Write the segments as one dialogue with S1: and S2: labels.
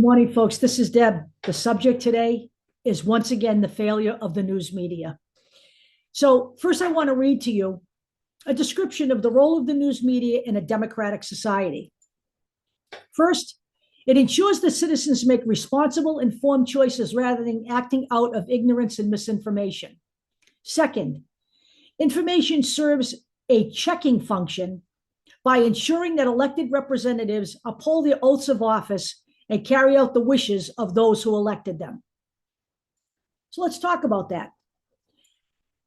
S1: Good morning, folks. This is Deb. The subject today is once again the failure of the news media. So first I want to read to you a description of the role of the news media in a democratic society. First, it ensures that citizens make responsible, informed choices rather than acting out of ignorance and misinformation. Second, information serves a checking function by ensuring that elected representatives uphold their oaths of office and carry out the wishes of those who elected them. So let's talk about that,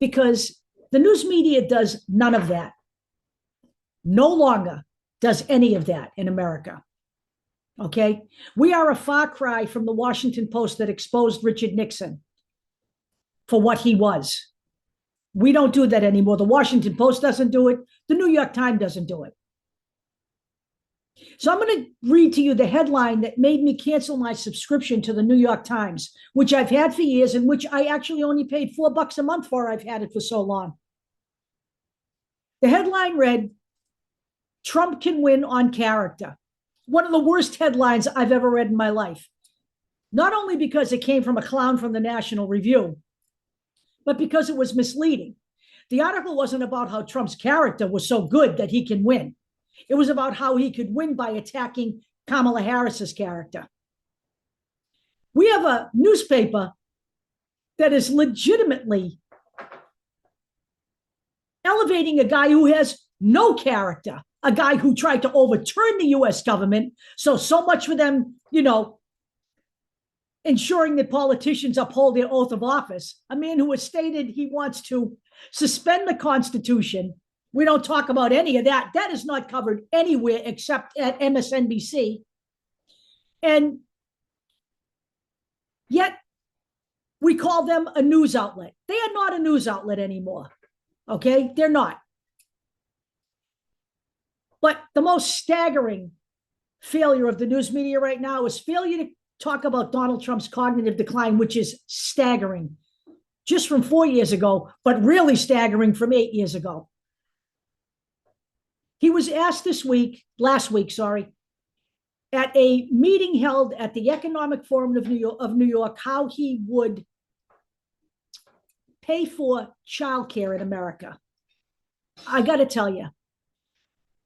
S1: because the news media does none of that. No longer does any of that in America. Okay? We are a far cry from the Washington Post that exposed Richard Nixon for what he was. We don't do that anymore. The Washington Post doesn't do it. The New York Times doesn't do it. So I'm going to read to you the headline that made me cancel my subscription to the New York Times, which I've had for years and which I actually only paid $4 a month for. I've had it for so long. The headline read, "Trump can win on character." One of the worst headlines I've ever read in my life. Not only because it came from a clown from the National Review, but because it was misleading. The article wasn't about how Trump's character was so good that he can win. It was about how he could win by attacking Kamala Harris's character. We have a newspaper that is legitimately elevating a guy who has no character, a guy who tried to overturn the US government. So much for them, ensuring that politicians uphold their oath of office. A man who has stated he wants to suspend the Constitution. We don't talk about any of that. That is not covered anywhere except at MSNBC. And yet we call them a news outlet. They are not a news outlet anymore. Okay? They're not. But the most staggering failure of the news media right now is failure to talk about Donald Trump's cognitive decline, which is staggering just from 4 years ago, but really staggering from 8 years ago. He was asked last week, at a meeting held at the Economic Forum of New York, how he would pay for childcare in America. I got to tell you,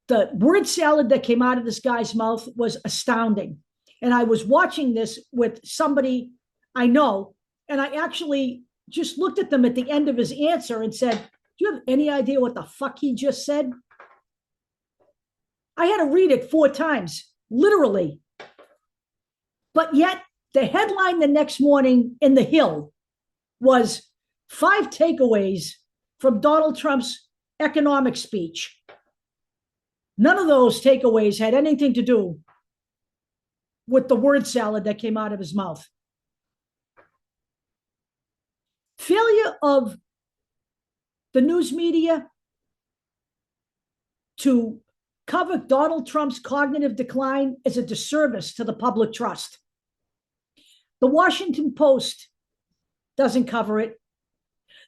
S1: the word salad that came out of this guy's mouth was astounding. And I was watching this with somebody I know, and I actually just looked at them at the end of his answer and said, "Do you have any idea what the fuck he just said?" I had to read it 4 times, literally. But yet, the headline the next morning in The Hill was 5 takeaways from Donald Trump's economic speech. None of those takeaways had anything to do with the word salad that came out of his mouth. Failure of the news media to cover Donald Trump's cognitive decline is a disservice to the public trust. The Washington Post doesn't cover it.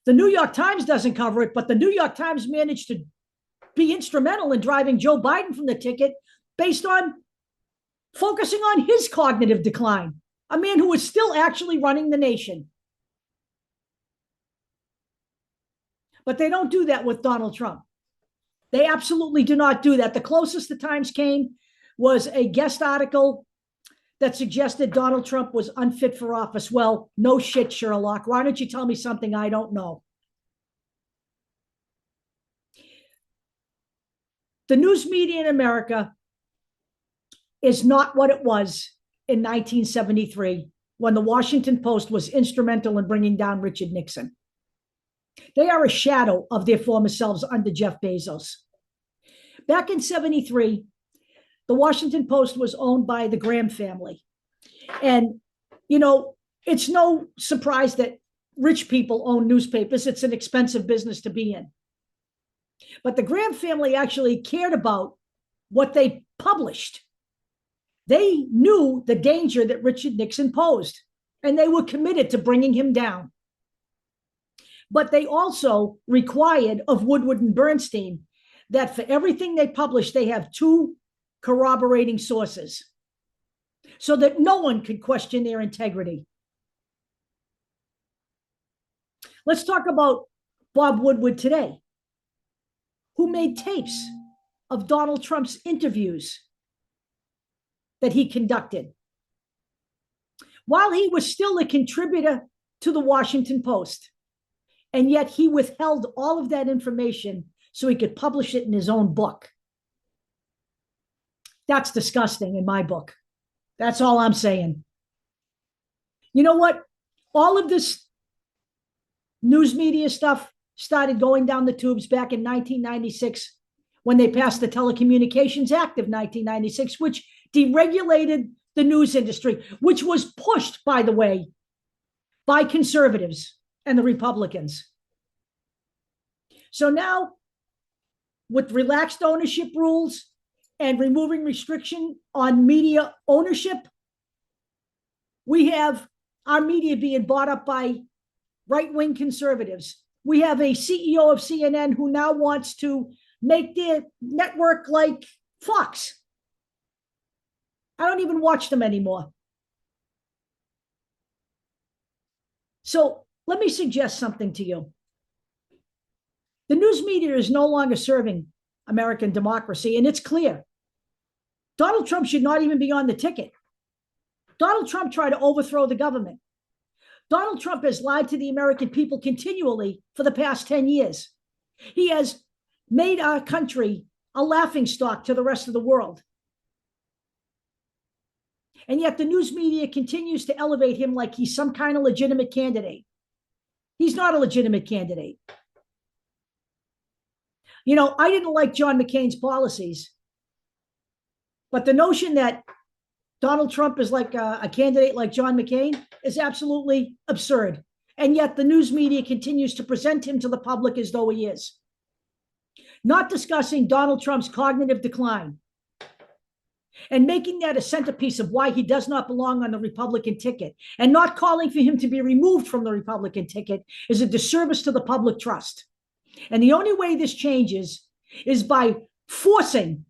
S1: The New York Times doesn't cover it, but the New York Times managed to be instrumental in driving Joe Biden from the ticket based on focusing on his cognitive decline, a man who is still actually running the nation. But they don't do that with Donald Trump. They absolutely do not do that. The closest the Times came was a guest article that suggested Donald Trump was unfit for office. Well, no shit, Sherlock. Why don't you tell me something I don't know? The news media in America is not what it was in 1973 when the Washington Post was instrumental in bringing down Richard Nixon. They are a shadow of their former selves under Jeff Bezos. Back in 73, the Washington Post was owned by the Graham family. And, it's no surprise that rich people own newspapers. It's an expensive business to be in. But the Graham family actually cared about what they published. They knew the danger that Richard Nixon posed, and they were committed to bringing him down. But they also required of Woodward and Bernstein that for everything they publish, they have 2 corroborating sources. so that no one could question their integrity. Let's talk about Bob Woodward today, who made tapes of Donald Trump's interviews that he conducted while he was still a contributor to the Washington Post. And yet he withheld all of that information so he could publish it in his own book. That's disgusting in my book. That's all I'm saying. You know what? All of this news media stuff started going down the tubes back in 1996 when they passed the Telecommunications Act of 1996, which deregulated the news industry, which was pushed, by the way, by conservatives and the Republicans. So now, with relaxed ownership rules and removing restriction on media ownership, we have our media being bought up by right-wing conservatives. We have a CEO of CNN who now wants to make their network like Fox. I don't even watch them anymore. So let me suggest something to you. The news media is no longer serving American democracy, and it's clear. Donald Trump should not even be on the ticket. Donald Trump tried to overthrow the government. Donald Trump has lied to the American people continually for the past 10 years. He has made our country a laughingstock to the rest of the world. And yet the news media continues to elevate him like he's some kind of legitimate candidate. He's not a legitimate candidate. You know, I didn't like John McCain's policies, but the notion that Donald Trump is like a candidate like John McCain is absolutely absurd. And yet the news media continues to present him to the public as though he is. Not discussing Donald Trump's cognitive decline and making that a centerpiece of why he does not belong on the Republican ticket, and not calling for him to be removed from the Republican ticket is a disservice to the public trust. And the only way this changes is by forcing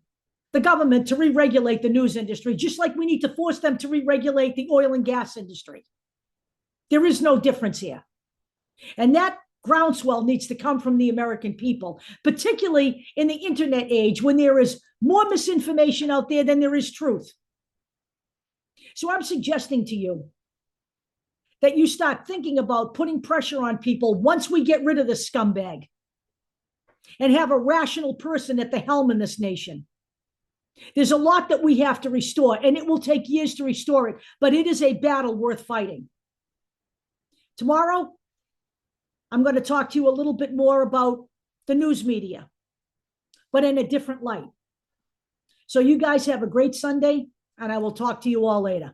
S1: the government to re-regulate the news industry, just like we need to force them to re-regulate the oil and gas industry. There is no difference here. And that groundswell needs to come from the American people, particularly in the internet age when there is more misinformation out there than there is truth. So I'm suggesting to you that you start thinking about putting pressure on people once we get rid of this scumbag and have a rational person at the helm in this nation. There's a lot that we have to restore, and it will take years to restore it, but it is a battle worth fighting. Tomorrow, I'm going to talk to you a little bit more about the news media, but in a different light. So you guys have a great Sunday, and I will talk to you all later.